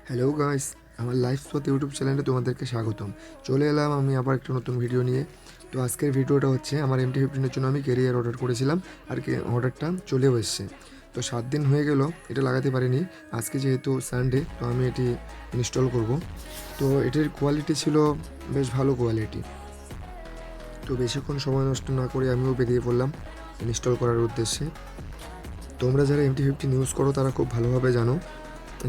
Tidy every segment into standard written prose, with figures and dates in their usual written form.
Hello guys, আমার life পথ YouTube চ্যানেলে তোমাদেরকে স্বাগতম। চলে এলাম আমি আবার একটা নতুন ভিডিও নিয়ে। তো আজকের ভিডিওটা হচ্ছে আমার MT-15 জন্য আমি ক্যারিয়ার অর্ডার করেছিলাম, আর কি অর্ডারটা চলেও এসছে। তো 7 দিন হয়ে গেল এটা লাগাতে পারিনি। আজকে যেহেতু সানডে, তো আমি এটি ইনস্টল করব। তো এটির কোয়ালিটি ছিল বেশ ভালো কোয়ালিটি। তো বেশিক্ষণ সময় নষ্ট না করে আমিও বেরিয়ে পড়লাম ইনস্টল করার উদ্দেশ্যে। তোমরা যারা MT-15 ইউজ করো তারা খুব ভালোভাবে জানো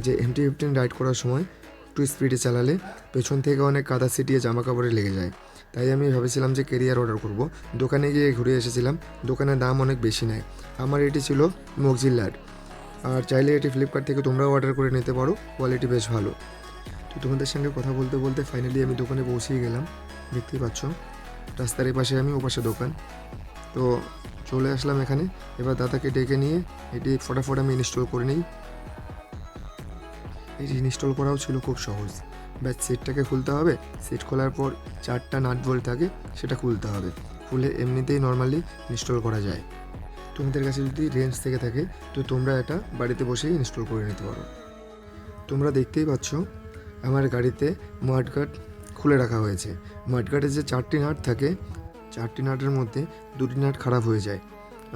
যে MT-15 রাইড করার সময় একটু স্পিডে চালালে পেছন থেকে অনেক কাদা ছিটিয়ে জামা কাপড়ে লেগে যায়। তাই আমি ভেবেছিলাম যে ক্যারিয়ার অর্ডার করব। দোকানে গিয়ে ঘুরে এসেছিলাম, দোকানের দাম অনেক বেশি নেয়। আমার এটি ছিল মক্সিলার, আর চাইলে এটি ফ্লিপকার্ট থেকে তোমরাও অর্ডার করে নিতে পারো, কোয়ালিটি বেশ ভালো। তো তোমাদের সঙ্গে কথা বলতে বলতে ফাইনালি আমি দোকানে পৌঁছেই গেলাম। দেখতেই পাচ্ছ রাস্তার এপাশে আমি, ওপাশে দোকান। তো চলে আসলাম এখানে। এবার দাদাকে ডেকে নিয়ে এটি ফটাফট আমি ইনস্টল করে নিই। এটি ইনস্টল করাও ছিল খুব সহজ। ব্যাস সিটটাকে খুলতে হবে, সিট খোলার পর 4টা নাট বোল্ট থাকে, সেটা খুলতে হবে। খুলে এমনিতেই নর্মালি ইনস্টল করা যায়। তোমাদের কাছে যদি রেঞ্জ থেকে থাকে তো তোমরা এটা বাড়িতে বসেই ইনস্টল করে নিতে পারো। তোমরা দেখতেই পাচ্ছ আমার গাড়িতে মাডগার্ড খুলে রাখা হয়েছে। মাডগার্ডের যে 4টি নাট থাকে, 4টি নাটের মধ্যে 2টি নাট খারাপ হয়ে যায়,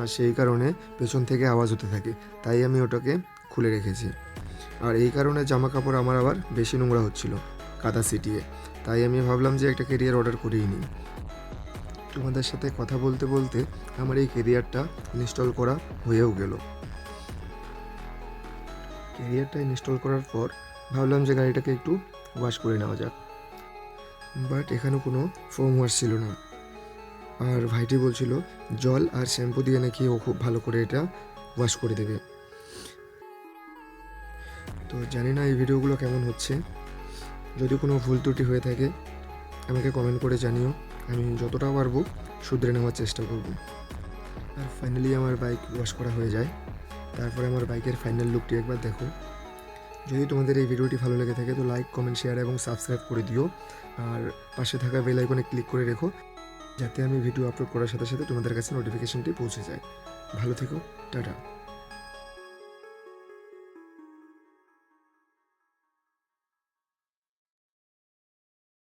আর সেই কারণে পেছন থেকে আওয়াজ হতে থাকে। তাই আমি ওটাকে খুলে রেখেছি। আর এই কারণে জামা কাপড় আমার আবার বেশি নোংরা হচ্ছিল কাদা ছিটিয়ে। তাই আমি ভাবলাম যে একটা ক্যারিয়ার অর্ডার করেই নিই। তোমাদের সাথে কথা বলতে বলতে আমার এই ক্যারিয়ারটা ইনস্টল করা হয়েও গেল। ক্যারিয়ারটা ইনস্টল করার পর ভাবলাম যে গাড়িটাকে একটু ওয়াশ করে নেওয়া যাক, বাট এখানে কোনো ফোম ওয়াশ ছিল না। আর ভাইটি বলছিল জল আর শ্যাম্পু দিয়ে নাকি ও খুব ভালো করে এটা ওয়াশ করে দেবে। তো জানি না এই ভিডিওগুলো কেমন হচ্ছে। যদি কোনো ভুল ত্রুটি হয়ে থাকে আমাকে কমেন্ট করে জানিও, আমি যতটা পারবো শুধরে নেওয়ার চেষ্টা করব। আর ফাইনালি আমার বাইক ওয়াশ করা হয়ে যায়। তারপরে আমার বাইকের ফাইনাল লুকটি একবার দেখো। যদি তোমাদের এই ভিডিওটি ভালো লেগে থাকে তো লাইক, কমেন্ট, শেয়ার এবং সাবস্ক্রাইব করে দিও। আর পাশে থাকা বেল আইকনে ক্লিক করে রেখো, যাতে আমি ভিডিও আপলোড করার সাথে সাথে তোমাদের কাছে নোটিফিকেশনটি পৌঁছে যায়। ভালো থেকো, টাটা।